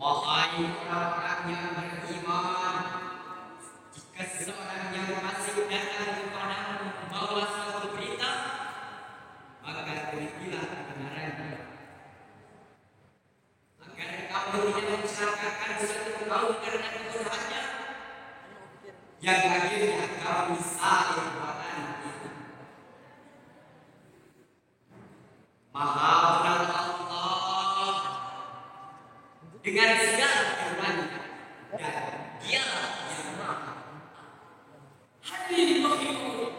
Wahai orang-orang yang beriman, jika seseorang yang masih datang kepadamu membawa suatu berita, maka terikilah kebenarannya, agar kamu tidak mencelakakan suatu kaum karena kebodohannya, yang akhirnya kamu saling menghalangi. Maha benar Allah dengan segala firman-Nya, dan Dialah yang Maha. Hadirin makhluk,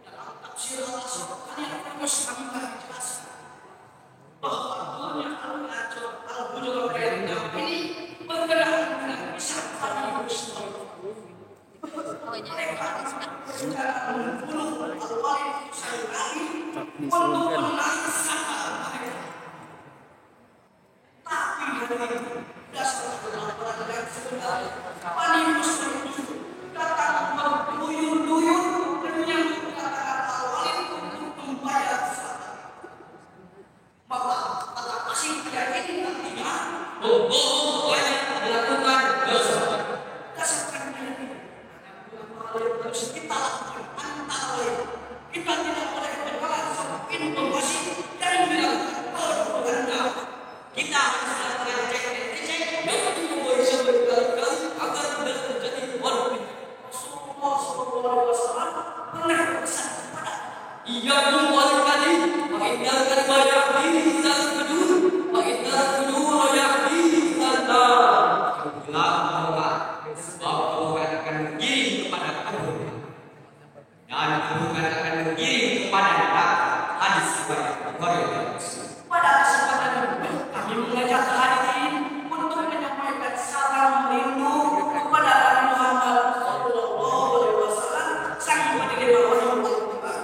dalam tafsir Al-Asr kalian harus kami jelaskan bahwa dunia al-bujur ini bergerak bisa kami bersama. Mereka sudah membunuh al-walid Sayyidari untuk menang sama mereka. Tapi hadirin, dasar orang-orang yang sebenarnya Bani Muslim itu datang berduyun-duyun menyambut kata-kata al-walid untuk membayar zakat. Maka kata asing yakin artinya membohong banyak melakukan dosa. Dasarkan ini harus kita lakukan antara lain. Kita tidak boleh berjalan informasi dan melakukan propaganda. Kita harus melakukan cek dan dicek yang dibuat berkali-kali agar tidak terjadi konflik. Rasulullah SAW pernah berpesan kepada ia membuat kali menghindar banyak diri dan kedua yang diri tanda bahwa sebab Tuhan akan mengiring kepada keburukan dan keburukan akan mengiring kepada neraka. Hadis riwayat Bukhari dan Muslim. Pada kesempatan ini kami mengajak hadirin untuk menyampaikan salam rindu kepada Nabi Muhammad SAW, sang penerima wahyu Al-Quran.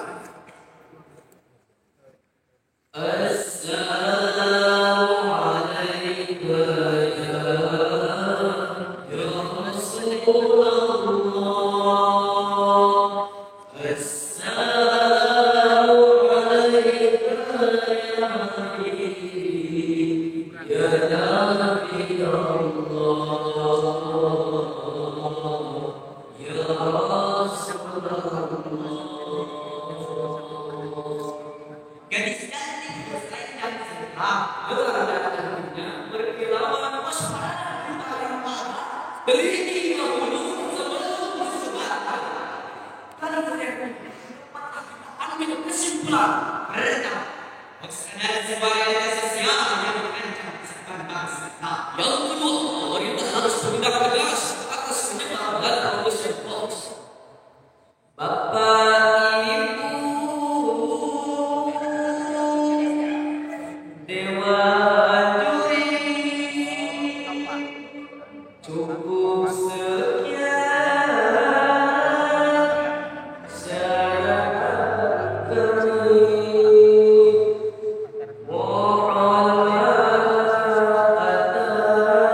Gadis cantik berselai dan sehat, berkilauan waspada di tangan mata, teliti dahulu sebelum disebarkan. Kalau kemudian ambil kesimpulan mereka maksudnya sebagai sosial yang mengancam kesehatan bangsa. Nah, yang kedua, pemerintah harus bertindak tegas atas penyebaran dan promosi hoax. Bapak, Ibu, Dewan Juri, cukup sekian syarat kami. Mohon maaf atas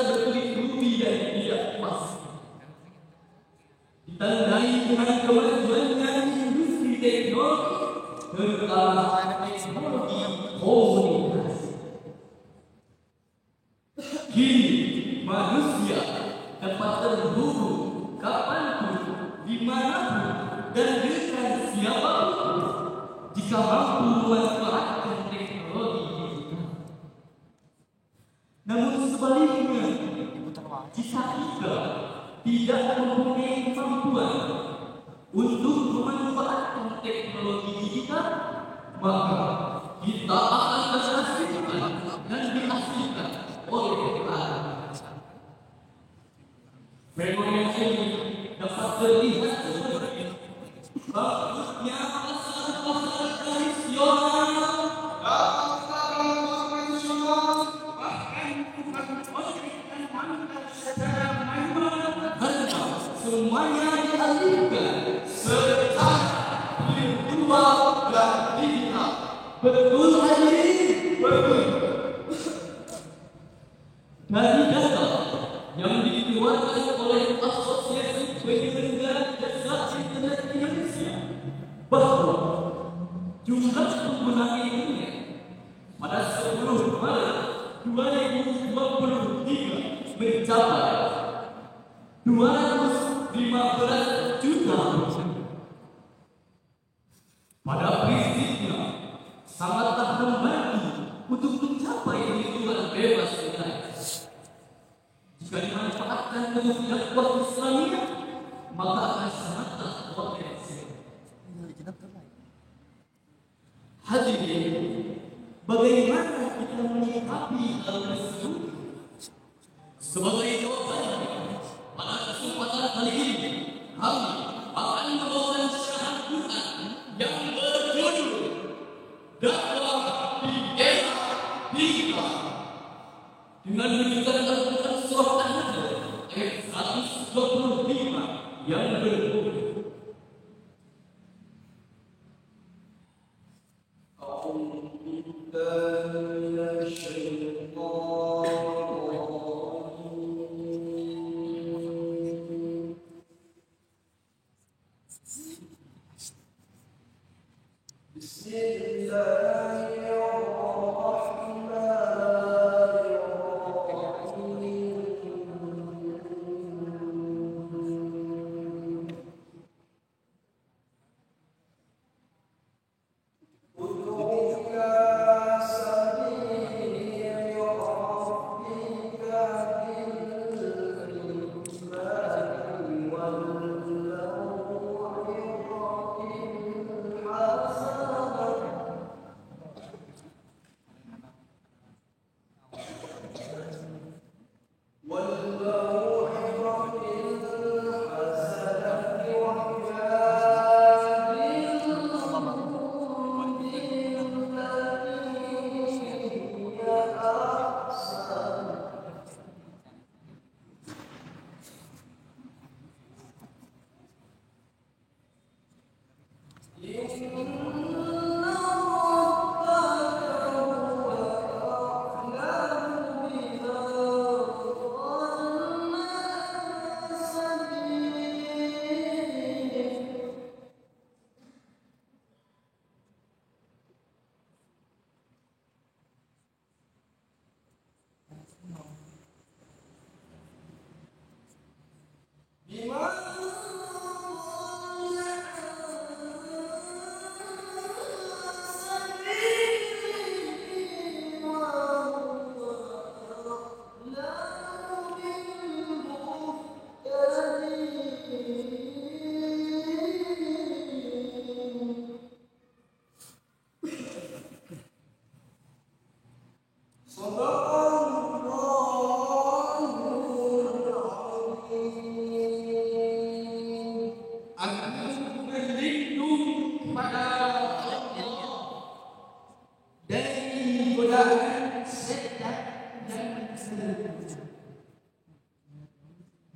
berkulit rubi dan tidak emas, ditandai dengan kemajuannya industri teknologi terutama teknologi komunikasi. Kini manusia dapat terhubung kapanpun, dimanapun, dan dengan siapapun jika mampu memanfaatkan teknologi digital. Namun sebaliknya, jika kita tidak mempunyai kemampuan untuk memanfaatkan teknologi digital, maka kita akan terasingkan dan diasingkan oleh orang. Fenomena ini dapat terlihat sebagai bagusnya pasar-pasar tradisional semuanya dialihkan secara virtual dan digital. Betul hadirin? Betul. Dari data yang dikeluarkan oleh Asosiasi Penyelenggara Jasa Internet Indonesia, bahwa jumlah pengguna internet pada 10 Maret 2023 mencapai 215 juta. Pada prinsipnya sangatlah membantu untuk mencapai lingkungan bebas internet. Jika dimanfaatkan dengan dakwah Islamiyah, maka akan sangatlah potensial. Hadirin, bagaimana kita menyikapi hal tersebut? Sebagai jawabannya, pada kesempatan kali ini kami akan membawakan syarah Quran yang berjudul Dakwah di Era Digital dengan menunjukkan Al-Quran surah An-Nahl ayat 125 yang berbunyi,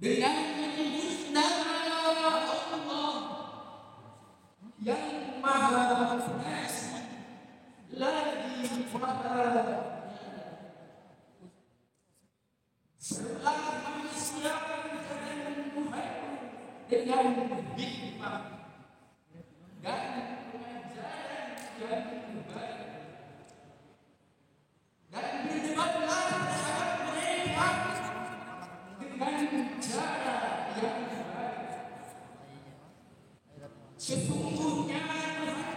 dengan menyebut nama Allah yang Maha Pengasih lagi Maha dengan hikmah dan pengajaran yang baik, dan berdebatlah terhadap mereka dengan cara yang baik. Sesungguhnya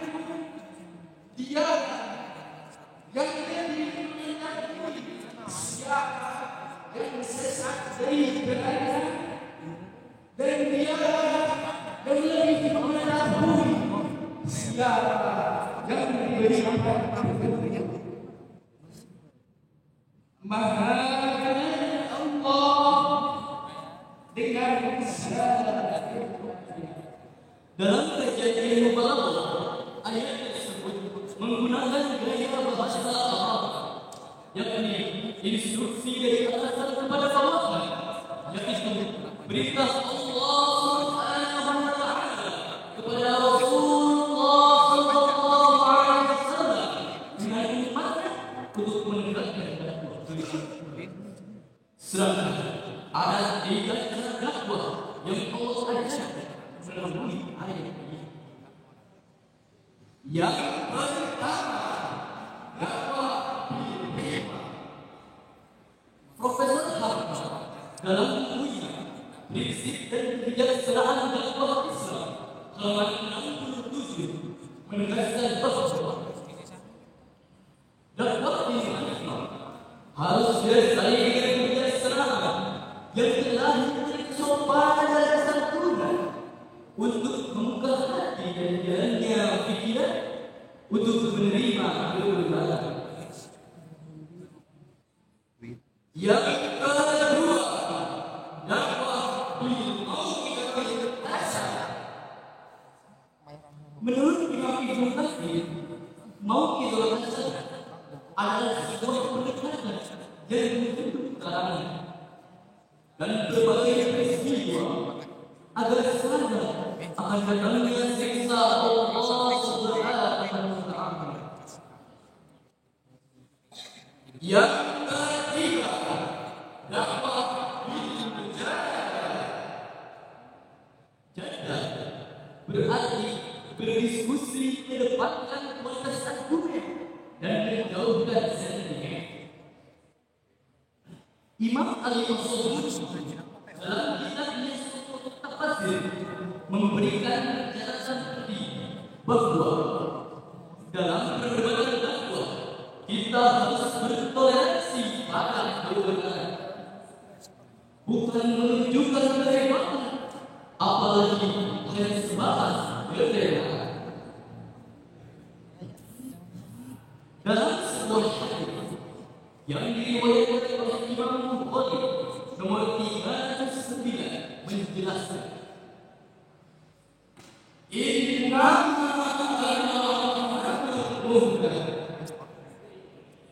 Tuhanmu, Dia yang lebih mengetahui siapa yang sesat dari jalannya, dan Dia yang lebih mengetahui siapa yang diberikan petunjuk. Maha Kaya Allah dengan segala firman-Nya. Dalam kajian ilmu balaghah, ayat tersebut menggunakan gaya bahasa Arab, yakni instruksi dari atasan kepada bawahan, yaitu perintah Allah Subhanahu wa Ta'ala kepada Rasulullah Sallallahu Alaihi Wasallam dengan umatnya untuk menegakkan dakwah. Sedangkan ada 3 cara dakwah yang Allah ajarkan melalui ayat ini. Yang pertama, dakwah bil hikmah. Profesor Harvard dalam bukunya Prinsip dan Kebijaksanaan Dakwah Islam halaman 67 menegaskan bahwa dakwah Islam harus disertai dengan kebijaksanaan yang telah diberi kesopanan dan santunan untuk membuka hati dan jalannya pikiran untuk menerima kebenaran. Yang kedua, dakwah bil mau'izah hasanah. Menurut Imam Ibnu Katsir, mau'izah hasanah adalah sebuah pendekatan yang bentuk karangan dan berbagai peristiwa agar sadar akan datangnya siksa Allah Subhanahu wa Ta'ala. Yang ketiga, dakwah bil mujadah. Jadah berarti berdiskusi mengedepankan kualitas argumen dan menjauhkan sendirian. Imam Al-Qurtubi dalam kitabnya Tafsir memberikan penjelasan seperti bahwa dalam perdebatan dakwah kita harus bertoleransi pada kebenaran, bukan menunjukkan kehebasan, apalagi hanya sebatas kebenaran. Dalam sebuah hadis yang diriwayatkan oleh Imam Bukhari nomor 309 menjelaskan,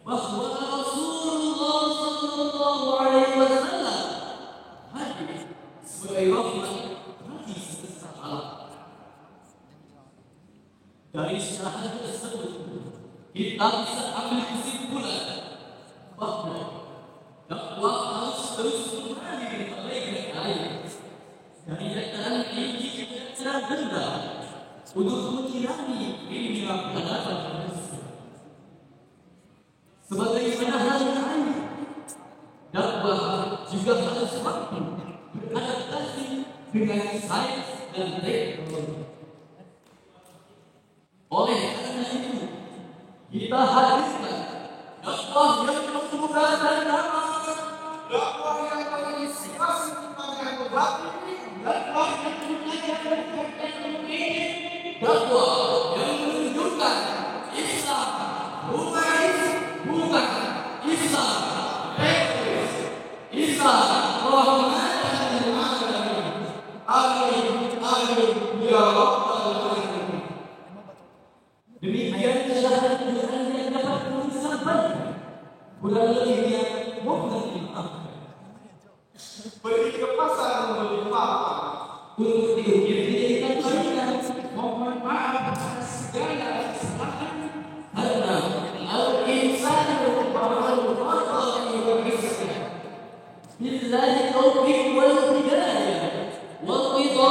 bahwa Rasulullah Sallallahu Alaihi Wasallam hadir sebagai rahmat bagi semesta alam. Dari syarahan tersebut kita bisa ambil kesimpulan bahwa dakwah harus terus mengalir bagaikan air dari dataran tinggi ke dataran rendah untuk menyirangi dunia peradaban manusia. Sebagaimana halnya air, dakwah juga harus mampu beradaptasi dengan sains dan teknologi. Oleh karena itu, kita hadirkan dakwah yang menggunakan nama, dakwah yang menginspirasi kepada batin, dakwah yang mengajarkan teknologi, dakwah yang menunjukkan Islam bukan Islam teknis, Islam rahmatan lil alamin. Amin amin ya rabbal alamin. Demikian syarahan Tuhan yang dapat kami sampaikan. Kurang lebihnya mohon dimaafkan. Pergi ke pasar membeli apa? Untuk diukir dijadikan mainan. Mohon maaf atas segala kesalahan. Karena al-insanu ma'al khata'i wa hisyan. Billahi taufiq wal hidayah wal ridha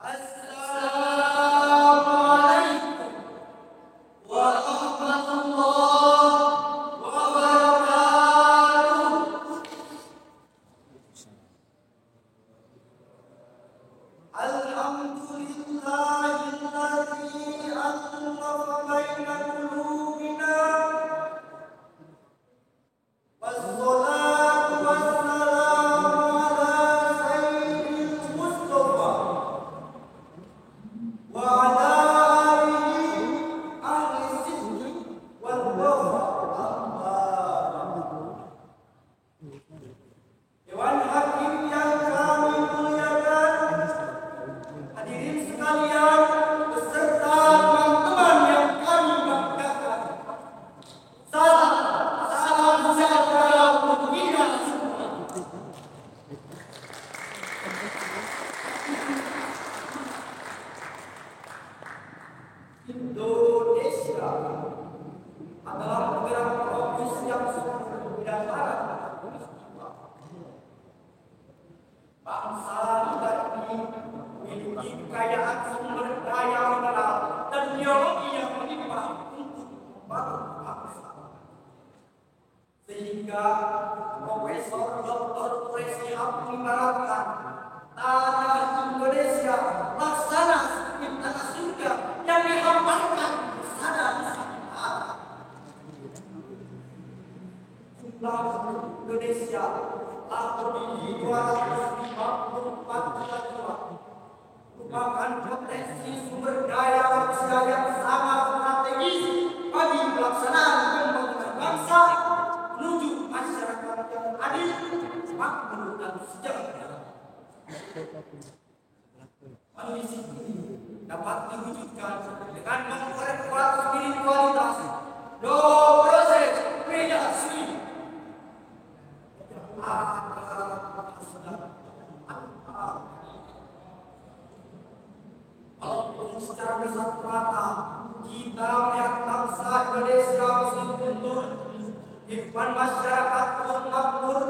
Assalamualaikum warahmatullahi wabarakatuh. Alhamdulillahilladzi allafa baina qulubina. Wassalatu wassalamu ala sayyidil Mustafa wa ala alihi ahli sidqi wal wafa. Dewan Hakim yang kami muliakan, hadirin sekalian, beserta teman-teman yang kami banggakan. Salam sejahtera untuk kita semua. Indonesia adalah negara tropis yang sumber daya bangsa kita ini memiliki kekayaan sumber daya mineral dan geologi yang melimpah untuk membangun bangsa. Sehingga Profesor Dr. Presihab mengibaratkan tanah Indonesia laksana seperti tanah surga yang dihamparkan bersama Nusantara. Jumlah Indonesia telah lebih 254 juta jiwa, merupakan potensi sumber daya manusia yang sangat strategis bagi pelaksanaan pembangunan bangsa menuju masyarakat yang adil, makmur dan sejahtera. Kondisi ini dapat diwujudkan dengan memperkuat spiritualitas, proses mediasi, walaupun secara kasat mata kita melihat bangsa Indonesia masih mundur, kehidupan masyarakat belum makmur,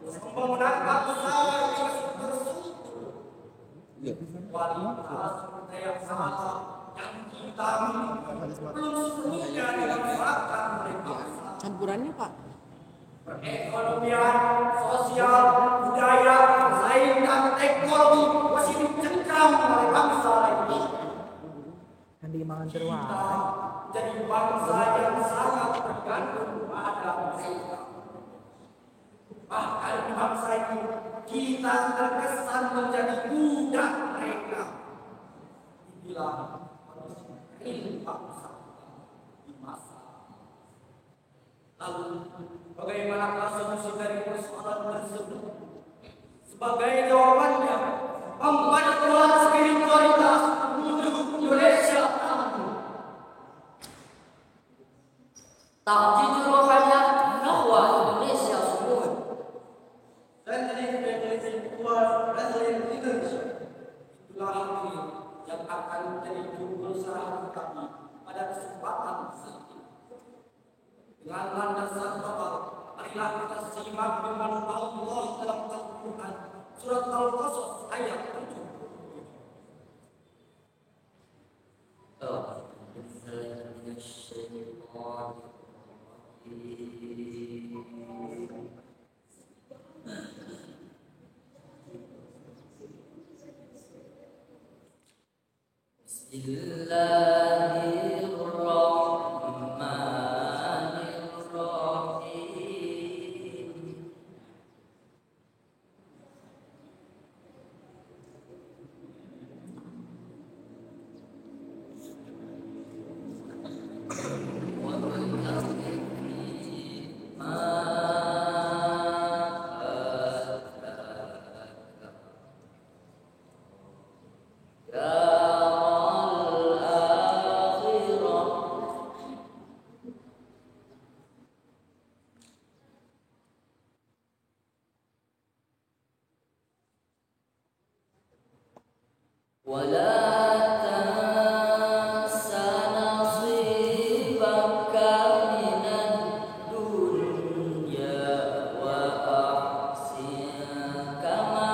pembangunan bangsa masih terstruktur. Kualitas sumber yang sama yang kita miliki belum sepenuhnya dimanfaatkan oleh bangsa. Campurannya Pak. Perekonomian, sosial, budaya, sains dan teknologi masih dicengkram oleh bangsa lainnya. Kan dimangan Kita terus. jadi bangsa yang sangat tergantung pada mereka. Bahkan di bangsa ini kita terkesan menjadi budak mereka. Inilah kondisi real bangsa di masa lalu. Bagaimana solusi dari persoalan tersebut? Sebagai jawabannya, pembangunan spiritualitas menuju Indonesia tangguh. Ta'jid rohanya nahwa Indonesia semua. Strengthening the intellectual resilient leadership. Itulah hal yang akan menjadi judul usaha kami pada kesempatan saat ini. Dengan landasan bahwa marilah kita simak firman Allah dalam Al-Quran surat Al-Qasas ayat 7. Bismillahirrahmanirrahim. ولا تنس نصيبك من الدنيا وأحسن كما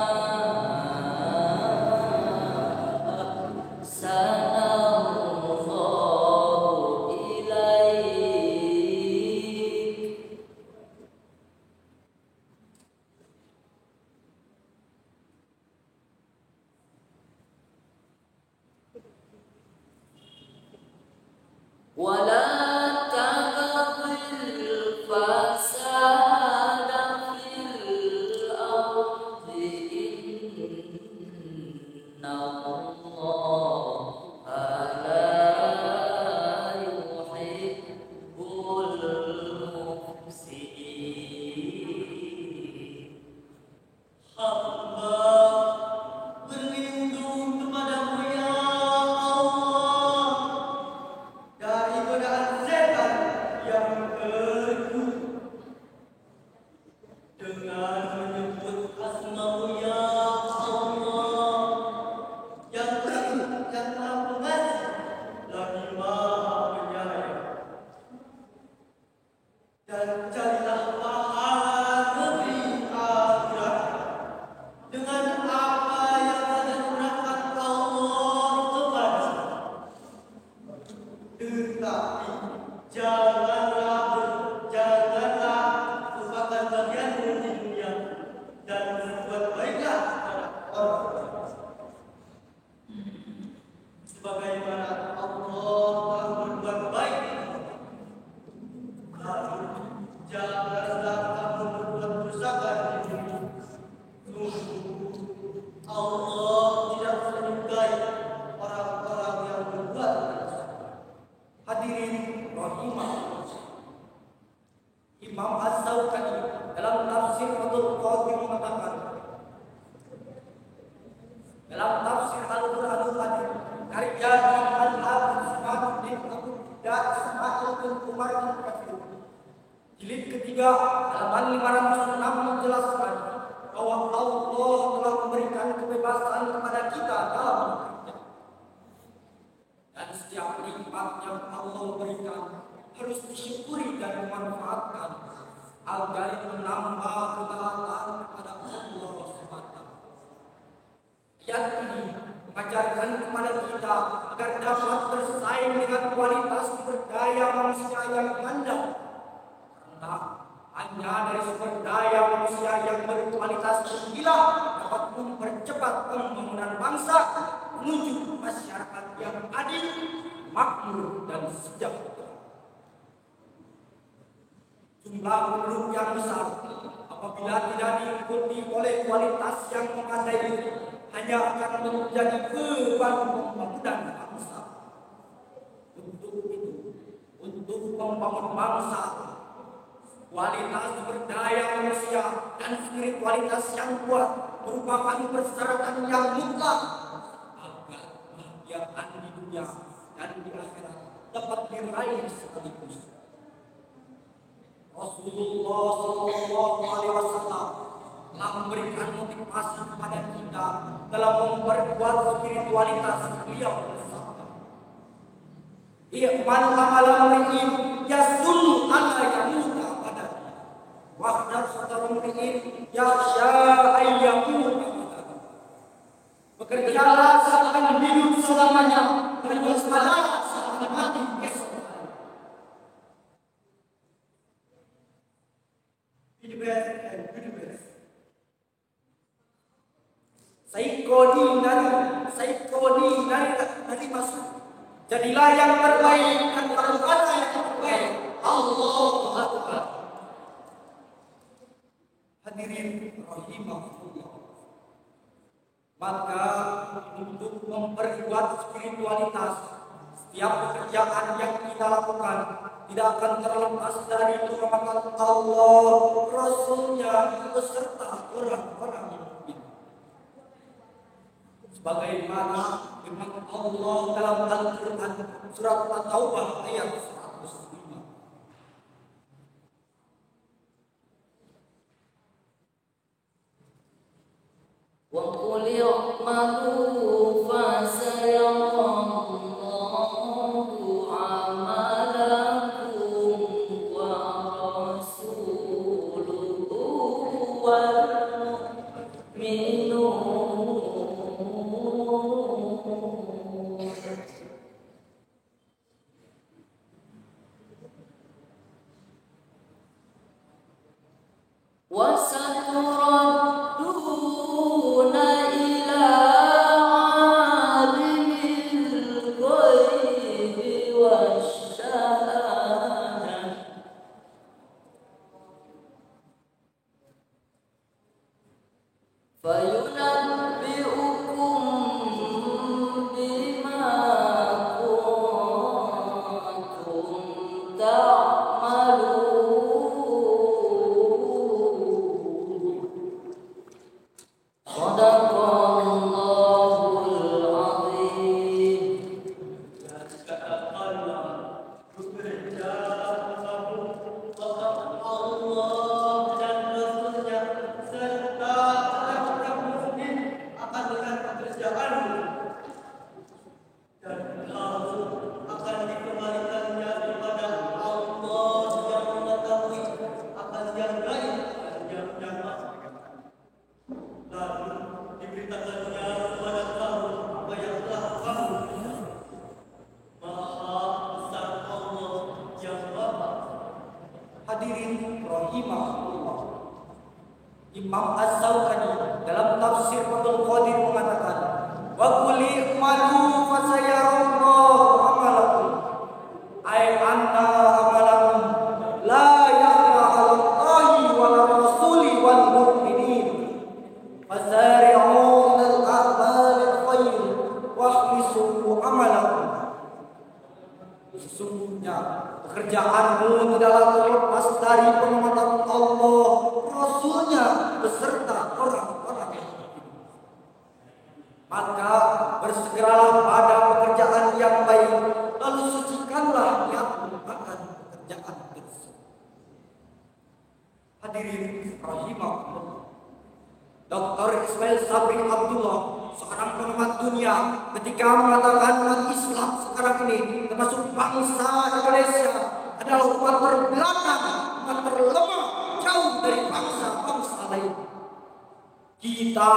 أحسن الله إليك. ولا تبغ الفساد في الأرض إن الله لا يحب المفسدين. Hamba berlindung kepadamu ya Allah dari godaan setan yang berguna dengan menyebut asma-Mu ya Allah yang Maha Pengasih lagi Maha Penyayang, dan carilah pahala negeri akhirat dengan apa yang anugerahkan Allah kepada. Tetapi janganlah lupakan bagianmu di dunia dan berbuat baiklah kepada orang sebagaimana Allah telah berbuat baik. Lalu janganlah kamu berbuat durhaka di dunia. Sungguh Allah tidak menyukai orang-orang yang berbuat dosa. Hadirin rahimahullah. Imam Az-Zawqani dalam tafsir Fathul Qadir mengatakan, dalam tafsir Al-Qur'anul Karim karya Imam Al-Hafiz Syafi'i Abu Dak Ismail bin Umar bin Katsir jilid ketiga halaman 506 menjelaskan bahwa Allah telah memberikan kebebasan kepada kita dalam bekerja, dan setiap nikmat yang Allah berikan harus disyukuri dan dimanfaatkan agar menambah ketaatan kepada Allah SWT. Ayat ini mengajarkan kepada kita agar dapat bersaing dengan kualitas sumber daya manusia yang handal, karena hanya dari sumber daya manusia yang berkualitas tinggilah dapat mempercepat pembangunan bangsa menuju masyarakat yang adil, makmur, dan sejahtera. Jumlah penduduk yang besar apabila tidak diikuti oleh kualitas yang memadai hanya akan menjadi beban pembangunan bangsa. Untuk itu, untuk membangun bangsa, kualitas sumber daya manusia dan spiritualitas yang kuat merupakan persyaratan yang mutlak agar kebahagiaan di dunia dan di akhirat dapat diraih sekaligus. Rasulullah Shallallahu Alaihi Wasallam telah memberikan motivasi kepada kita dalam memperkuat spiritualitas beliau bersabda, "I'mal amalan mri'in yasunnu alla yamuta pada wahdar sadarun mri'in yakhsha ayyamuta pada." Bekerjalah seakan hidup selamanya dan waspada seakan mati esok hari. Be the best and be the best. Saikoni dari masuk. Jadilah yang terbaik dan perbuatan yang terbaik. Allahu Akbar. Hadirin rahimahullah. Maka untuk memperkuat spiritualitas, setiap pekerjaan yang kita lakukan tidak akan terlepas dari pengawalan Allah, Rasulnya, beserta orang-orang mukmin. Sebagaimana firman Allah dalam Al-Quran surat At-Taubah ayat 105. Wa qul ya'malu وستردون إلى عالم الغيب والشهادة فينبئكم بما كنتم تعملون صدق الله العظيم. Allah dan Rasulnya serta orang-orang muslim akan dengan pekerjaan dan kamu akan dikembalikannya kepada Allah yang mengetahui akan yang gaib dan yang nyata. Lalu diberitakannya kepada kamu apa yang telah kamu lihat. Maha besar Allah yang Maha. Hadirin rahimahullah. Imam Az-Zawqani dalam tafsir Fathul Qadir mengatakan, wa qul i'malu fasayarallahu amalakum. Ay anna amalakum la yakhfa 'ala Allahi wal rasuli wal mu'minin. Fasari'u ilal a'malil khair wa ahlisu amalakum. Sesungguhnya pekerjaanmu tidaklah terlepas dari pengamatan Allah, Rasulnya beserta orang-orang yang beriman. Maka bersegeralah pada pekerjaan yang baik, lalu sucikanlah niatmu akan pekerjaan tersebut. Hadirin rahimahullah. Dr. Ismail Sabri Abdullah, seorang pengamat dunia, ketika mengatakan umat Islam sekarang ini termasuk bangsa Indonesia adalah umat terbelakang, umat terlemah, jauh dari bangsa-bangsa lain. Kita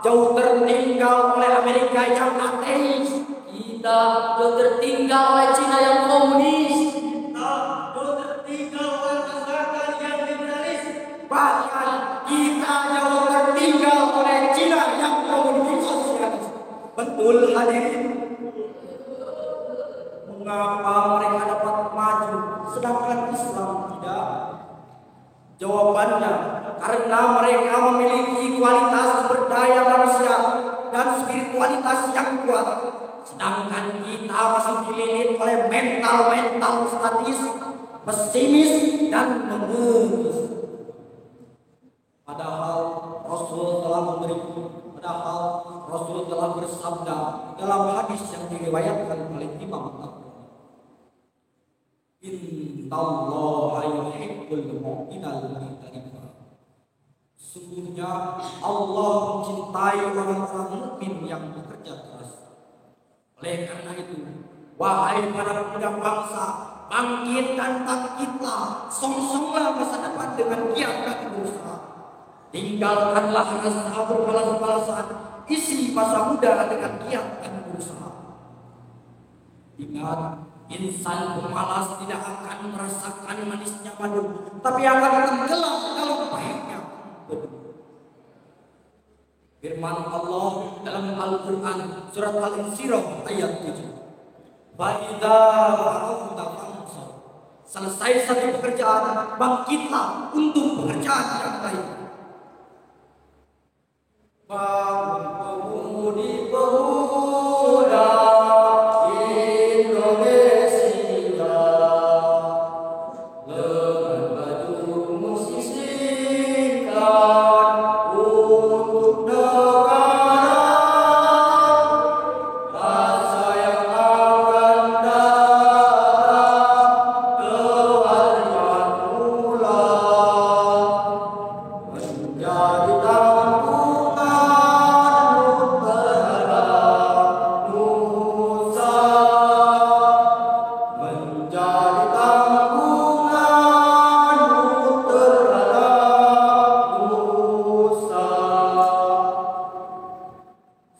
jauh tertinggal oleh Amerika yang ateis, Kita jauh tertinggal oleh Cina yang komunis. Kita jauh tertinggal oleh masyarakat yang liberalis. bahkan kita jauh tertinggal oleh Cina yang komunis sosialis. Betul hadirin. Mengapa mereka dapat maju sedangkan Islam tidak? Jawabannya karena mereka memiliki kualitas sumber daya manusia dan spiritualitas yang kuat, sedangkan kita masih dililit oleh mental statis, pesimis dan mengemis. Padahal Rasul telah bersabda dalam hadis yang diriwayatkan oleh Imam Ahmad, Innallaha yuhibbul mu'minal mu'minina. Sesungguhnya Allah mencintai orang-orang mukmin yang bekerja keras. Oleh karena itu, wahai para pemuda bangsa, bangkitkan bangkitlah, songsonglah masa depan dengan giat dan berusaha. Tinggalkanlah rasa berbalas-balasan, isi masa muda dengan giat dan berusaha. Ingat, insan pemalas tidak akan merasakan manisnya madu, tapi akan tenggelam dalam pahitnya bedu. Firman Allah dalam Al-Quran surat Al-Insyirah ayat 7. Fa'idha fa'auta fa'amsar. Selesai satu pekerjaan, bangkitlah untuk pekerjaan yang lain. Pemuda Indonesia, lengan bajumu sisihkan untuk negara, masa yang akan datang kewalian mula menjadi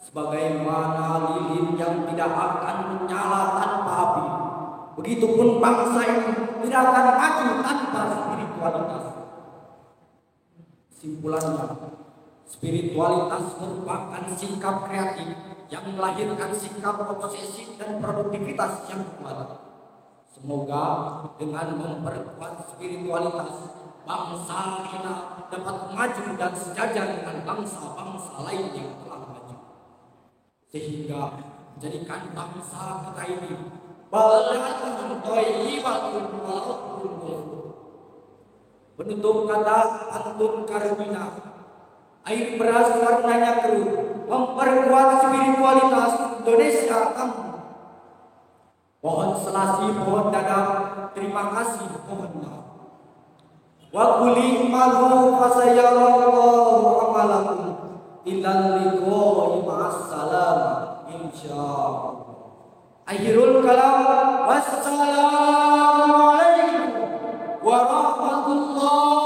Sebagaimana lilin yang tidak akan menyala tanpa api, begitupun bangsa ini tidak akan maju tanpa spiritualitas. Simpulannya, spiritualitas merupakan sikap kreatif yang melahirkan sikap obsesi dan produktivitas yang kuat. Semoga dengan memperkuat spiritualitas, bangsa kita dapat maju dan sejajar dengan bangsa-bangsa lain yang telah maju, sehingga menjadikan bangsa kita ini baladun thayyibatun walaupun ghafur. Penutup kata Antun Karmina, air beras warnanya keruh, memperkuat spiritualitas Indonesia kamu. Pohon selasi, pohon dadap, terima kasih, pohon maaf. Wa quli malu fasayarallahu amalakum ilal liqa'i ma'assalam insyaallah. Akhirul kalam, wassalamu alaikum warahmatullahi